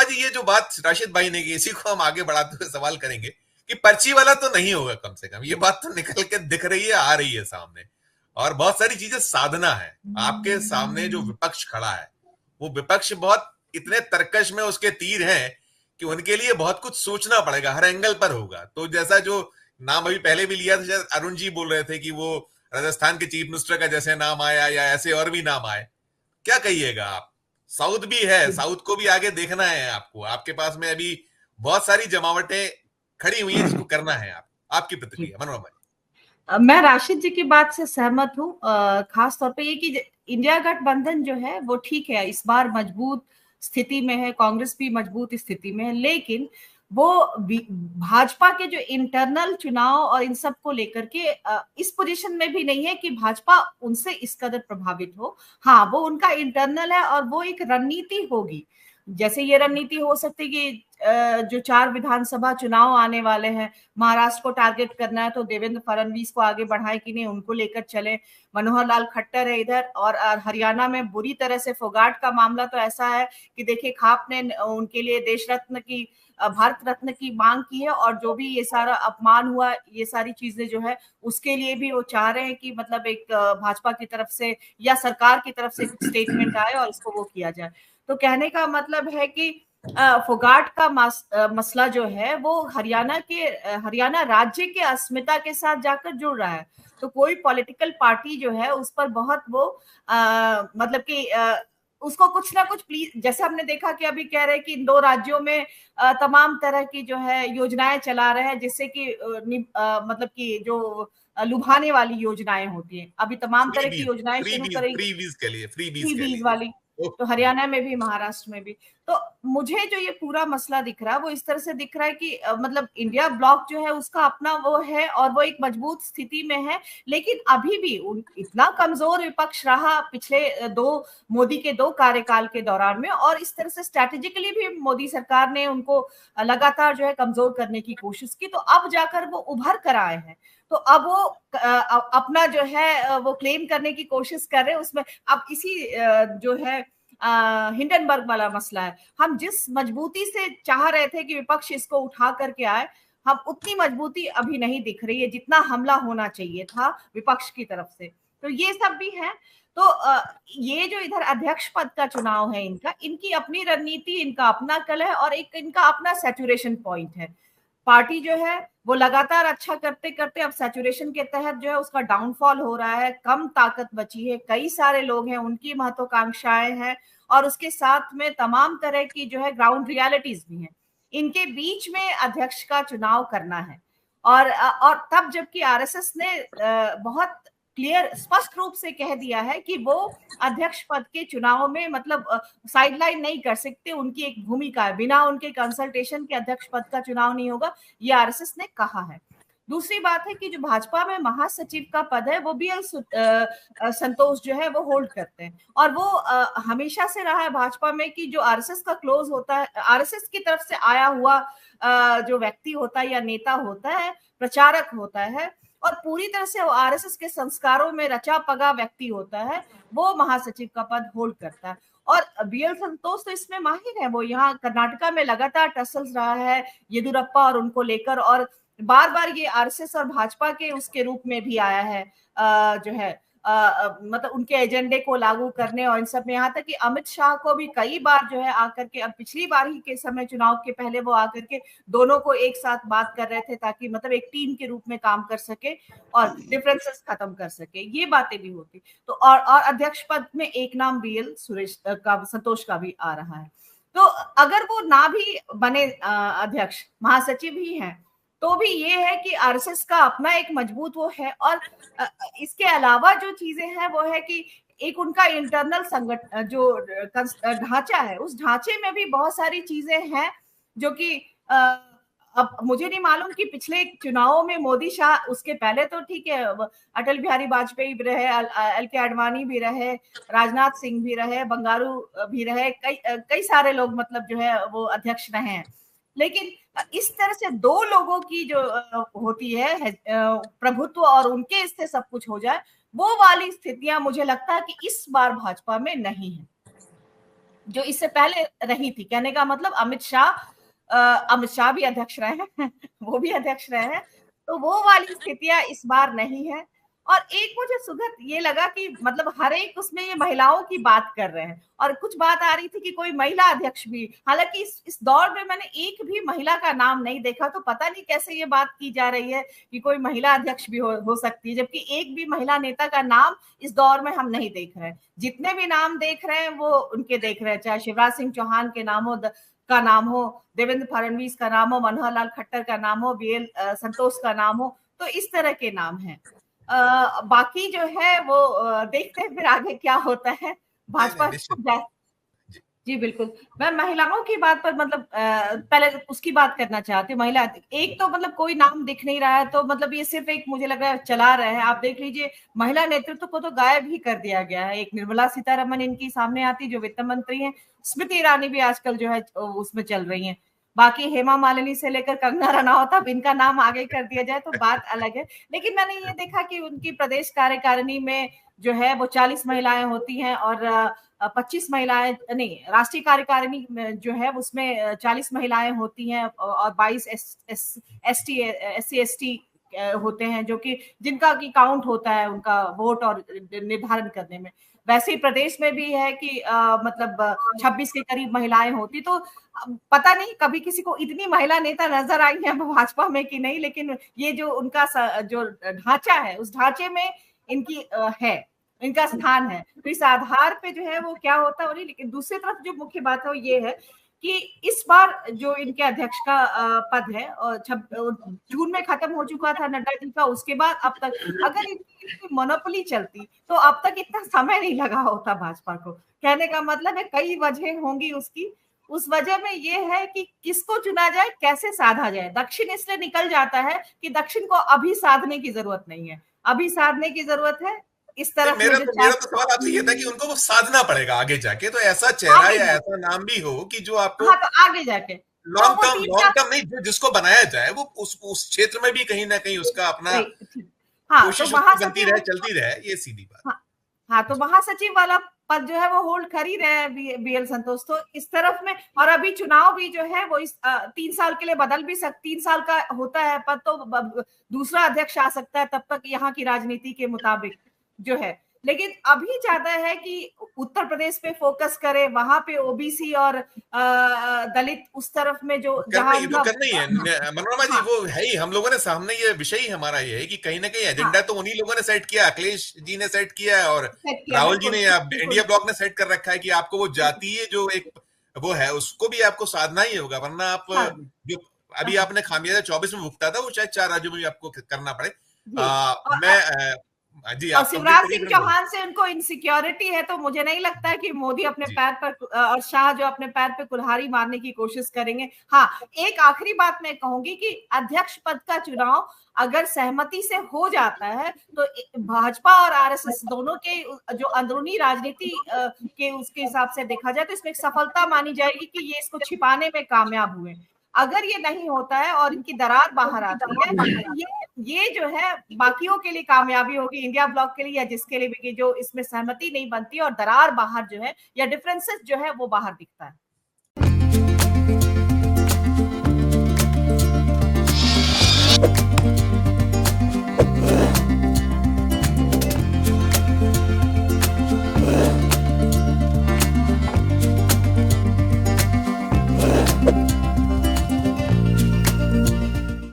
जी ये जो बात राशिद भाई ने की, इसी को हम आगे बढ़ाते हुए सवाल करेंगे कि पर्ची वाला तो नहीं होगा, कम से कम ये बात तो निकल के दिख रही है, आ रही है सामने। और बहुत सारी चीजें साधना है। आपके सामने जो विपक्ष खड़ा है, वो विपक्ष बहुत इतने तरकश में उसके तीर हैं कि उनके लिए बहुत कुछ सोचना पड़ेगा, हर एंगल पर होगा। तो जैसा जो नाम अभी पहले भी लिया था, शायद अरुण जी बोल रहे थे कि वो राजस्थान के चीफ मिनिस्टर का जैसे नाम आया या ऐसे और भी नाम आए, क्या कहिएगा आप? साउथ भी है, साउथ को भी आगे देखना है आपको। आपके पास में अभी बहुत सारी जमावटें खड़ी हुई हैं जिसको करना है। आपकी प्रतिक्रिया मनोरमा भाई? मैं राशिद जी की बात से सहमत हूँ। खास तौर पे ये कि इंडिया गठबंधन जो है वो ठीक है, इस बार मजबूत स्थिति में है, कांग्रेस भी मजबूत स्थिति में है, लेकिन वो भाजपा के जो इंटरनल चुनाव और इन सब को लेकर के इस पोजीशन में भी नहीं है कि भाजपा उनसे इस कदर प्रभावित हो। हाँ, वो उनका इंटरनल है और वो एक रणनीति होगी। जैसे ये रणनीति हो सकती है कि जो 4 विधानसभा चुनाव आने वाले हैं, महाराष्ट्र को टारगेट करना है तो देवेंद्र फडणवीस को आगे बढ़ाए कि नहीं, उनको लेकर चले। मनोहर लाल खट्टर है इधर, और हरियाणा में बुरी तरह से फोगाट का मामला तो ऐसा है कि देखिए खाप ने उनके लिए देश रत्न की, भारत रत्न की मांग की है, और जो भी ये सारा अपमान हुआ, ये सारी चीजें जो है उसके लिए भी वो चाह रहे हैं कि मतलब एक भाजपा की तरफ से या सरकार की तरफ से स्टेटमेंट आए और इसको वो किया जाए। तो कहने का मतलब है कि फोगाट का मसला जो है वो हरियाणा राज्य के अस्मिता के साथ जाकर जुड़ रहा है। तो कोई पॉलिटिकल पार्टी जो है उस पर बहुत वो मतलब कि उसको कुछ ना कुछ प्लीज, जैसे हमने देखा कि अभी कह रहे हैं कि इन 2 राज्यों में तमाम तरह की जो है योजनाएं चला रहे हैं, जिससे कि मतलब कि जो लुभाने वाली योजनाएं होती हैं, अभी तमाम तरह की योजनाएं शुरू करेंगे। फ्री बीज फ्री कह बीज लीजिए। वाली, तो हरियाणा में भी, महाराष्ट्र में भी। तो मुझे जो ये पूरा मसला दिख रहा है वो इस तरह से दिख रहा है कि मतलब इंडिया ब्लॉक जो है उसका अपना वो है और वो एक मजबूत स्थिति में है, लेकिन अभी भी इतना कमजोर विपक्ष रहा पिछले 2 मोदी के 2 कार्यकाल के दौरान में, और इस तरह से स्ट्रैटेजिकली भी मोदी सरकार ने उनको लगातार जो है कमजोर करने की कोशिश की। तो अब जाकर वो उभर कर आए हैं, तो अब वो अपना जो है वो क्लेम करने की कोशिश कर रहे हैं उसमें। अब इसी जो है हिंडनबर्ग वाला मसला है, हम जिस मजबूती से चाह रहे थे कि विपक्ष इसको उठा करके आए, हम उतनी मजबूती अभी नहीं दिख रही है जितना हमला होना चाहिए था विपक्ष की तरफ से। तो ये सब भी है। तो ये जो इधर अध्यक्ष पद का चुनाव है, इनका, इनकी अपनी रणनीति, इनका अपना कल है और एक इनका अपना सैचुरेशन पॉइंट है। पार्टी जो है वो लगातार अच्छा करते करते अब सैचुरेशन के तहत जो है उसका डाउनफॉल हो रहा है, कम ताकत बची है, कई सारे लोग हैं, उनकी महत्वाकांक्षाएं हैं, और उसके साथ में तमाम तरह की जो है ग्राउंड रियलिटीज भी हैं। इनके बीच में अध्यक्ष का चुनाव करना है, और तब जबकि आरएसएस ने बहुत क्लियर, स्पष्ट रूप से कह दिया है कि वो अध्यक्ष पद के चुनाव में मतलब साइडलाइन नहीं कर सकते, उनकी एक भूमिका है, बिना उनके कंसल्टेशन के अध्यक्ष पद का चुनाव नहीं होगा, ये आरएसएस ने कहा है। दूसरी बात है कि जो भाजपा में महासचिव का पद है वो बीएल संतोष जो है वो होल्ड करते हैं, और वो हमेशा से रहा है भाजपा में कि जो आरएसएस का क्लोज होता है, आरएसएस की तरफ से आया हुआ जो व्यक्ति होता है या नेता होता है, प्रचारक होता है, और पूरी तरह से वो आरएसएस के संस्कारों में रचा पगा व्यक्ति होता है, वो महासचिव का पद होल्ड करता है। और बीएल संतोष तो इसमें माहिर है, वो यहाँ कर्नाटका में लगातार टसल्स रहा है येदुरप्पा और उनको लेकर, और बार बार ये आरएसएस और भाजपा के उसके रूप में भी आया है, जो है मतलब उनके एजेंडे को लागू करने और इन सब में, यहाँ तक कि अमित शाह को भी कई बार जो है आकर के, अब पिछली बार ही के समय चुनाव के पहले वो आकर के दोनों को एक साथ बात कर रहे थे ताकि मतलब एक टीम के रूप में काम कर सके और डिफरेंसेस खत्म कर सके, ये बातें भी होती। तो और अध्यक्ष पद में एक नाम बीएल सुरेश का, संतोष का भी आ रहा है। तो अगर वो ना भी बने अध्यक्ष, महासचिव ही हैं, तो भी ये है कि आरएसएस का अपना एक मजबूत वो है, और इसके अलावा जो चीजें हैं वो है कि एक उनका इंटरनल संगठन जो ढांचा है, उस ढांचे में भी बहुत सारी चीजें हैं जो कि अब मुझे नहीं मालूम कि पिछले चुनावों में मोदी शाह, उसके पहले तो ठीक है अटल बिहारी वाजपेयी भी रहे, एल के आडवाणी भी रहे, राजनाथ सिंह भी रहे, बंगारू भी रहे, कई सारे लोग मतलब जो है वो अध्यक्ष रहे हैं, लेकिन इस तरह से 2 लोगों की जो होती है प्रभुत्व और उनके इससे सब कुछ हो जाए, वो वाली स्थितियां मुझे लगता है कि इस बार भाजपा में नहीं है। जो इससे पहले रही थी। कहने का मतलब अमित शाह भी अध्यक्ष रहे हैं वो भी अध्यक्ष रहे हैं, तो वो वाली स्थितियां इस बार नहीं है। और एक मुझे सुगत ये लगा कि मतलब हर एक उसमें ये महिलाओं की बात कर रहे हैं, और कुछ बात आ रही थी कि कोई महिला अध्यक्ष भी, हालांकि इस दौर में मैंने एक भी महिला का नाम नहीं देखा, तो पता नहीं कैसे ये बात की जा रही है कि कोई महिला अध्यक्ष भी हो सकती है, जबकि एक भी महिला नेता का नाम इस दौर में हम नहीं देख रहे हैं। जितने भी नाम देख रहे हैं वो उनके देख रहे हैं, चाहे शिवराज सिंह चौहान के नाम हो, देवेंद्र फडणवीस का नाम हो, मनोहर लाल खट्टर का नाम हो, बीएल संतोष का नाम हो, तो इस तरह के नाम हैं। बाकी जो है वो देखते हैं फिर आगे क्या होता है। भाजपा जी बिल्कुल। मैं महिलाओं की बात पर मतलब पहले उसकी बात करना चाहती हूँ। महिला एक तो मतलब कोई नाम दिख नहीं रहा है, तो मतलब ये सिर्फ एक मुझे लग रहा है चला रहे हैं। आप देख लीजिए महिला नेतृत्व को तो गायब ही कर दिया गया है। एक निर्मला सीतारमन इनकी सामने आती जो वित्त मंत्री है, स्मृति ईरानी भी आजकल जो है उसमें चल रही है, बाकी हेमा मालिनी से लेकर कंगना रनावत, अब इनका नाम आगे कर दिया जाए तो बात अलग है। लेकिन मैंने ये देखा कि उनकी प्रदेश कार्यकारिणी में जो है वो 40 महिलाएं होती हैं, और 25 महिलाएं नहीं, राष्ट्रीय कार्यकारिणी जो है उसमें 40 महिलाएं होती हैं, और 22 SC ST होते हैं, जो कि जिनका की काउंट होता है उनका वोट और निर्धारण करने में। वैसे ही प्रदेश में भी है कि मतलब 26 के करीब महिलाएं होती। तो पता नहीं कभी किसी को इतनी महिला नेता नजर आई है भाजपा में कि नहीं, लेकिन ये जो उनका जो ढांचा है उस ढांचे में इनकी है, इनका स्थान है। तो इस आधार पे जो है वो क्या होता है। लेकिन दूसरी तरफ जो मुख्य बात है वो ये है कि इस बार जो इनके अध्यक्ष का पद है, और जून में खत्म हो चुका था नड्डा जी का, उसके बाद अब तक अगर इनकी मोनोपोली चलती तो अब तक इतना समय नहीं लगा होता भाजपा को। कहने का मतलब है कई वजह होंगी उसकी। उस वजह में ये है कि किसको चुना जाए, कैसे साधा जाए। दक्षिण इसलिए निकल जाता है कि दक्षिण को अभी साधने की जरूरत नहीं है, अभी साधने की जरूरत है इस तरफ में जो मेरा तो सवाल आपसे ये था कि उनको वो साधना पड़ेगा आगे जाके, तो ऐसा चेहरा या ऐसा नाम भी हो कि जो आपको, हाँ, तो आगे जाके लॉन्ग टर्म नहीं, जिसको बनाया जाए वो उस क्षेत्र में भी कहीं ना कहीं उसका अपना कोशिश बनती रहे, चलती रहे, ये सीधी बात। हाँ, तो महासचिव वाला पद जो है वो होल्ड कर ही रहे हैं बीएल संतोष। तो इस तरफ में, और अभी चुनाव भी जो है वो इस 3 साल के लिए बदल भी 3 साल का होता है पद, तो दूसरा अध्यक्ष आ सकता है तब तक यहाँ की राजनीति के मुताबिक जो है। लेकिन अभी चाहता है कि उत्तर प्रदेश पे फोकस करे, वहां पे ओबीसी और दलित उस तरफ में जो करना ही है मनोरमा जी, वो है ही। हम लोगों ने सामने ये विषय ही हमारा ये है कि कहीं ना कहीं एजेंडा तो उन्हीं लोगों ने सेट किया, अखिलेश जी ने सेट किया है, और राहुल जी ने या इंडिया ब्लॉक ने सेट कर रखा है कि आपको वो जातीय जो एक वो है उसको भी आपको साधना ही होगा, वरना आप जो अभी आपने खामियाजा 24 में भुगता था वो शायद 4 राज्यों में भी आपको करना पड़े। मैं जी, और शिवराज सिंह चौहान से उनको इनसिक्योरिटी है, तो मुझे नहीं लगता है कि मोदी अपने पैर पर और शाह जो अपने पैर पे कुल्हाड़ी मारने की कोशिश करेंगे। हाँ, एक आखिरी बात मैं कहूंगी कि अध्यक्ष पद का चुनाव अगर सहमति से हो जाता है तो भाजपा और आरएसएस दोनों के जो अंदरूनी राजनीति के उसके हिसाब से देखा जाए तो इसमें एक सफलता मानी जाएगी कि ये इसको छिपाने में कामयाब हुए। अगर ये नहीं होता है और इनकी दरार बाहर आती है, ये जो है बाकियों के लिए कामयाबी होगी, इंडिया ब्लॉक के लिए या जिसके लिए भी, जो इसमें सहमति नहीं बनती और दरार बाहर जो है या डिफरेंसेस जो है वो बाहर दिखता है।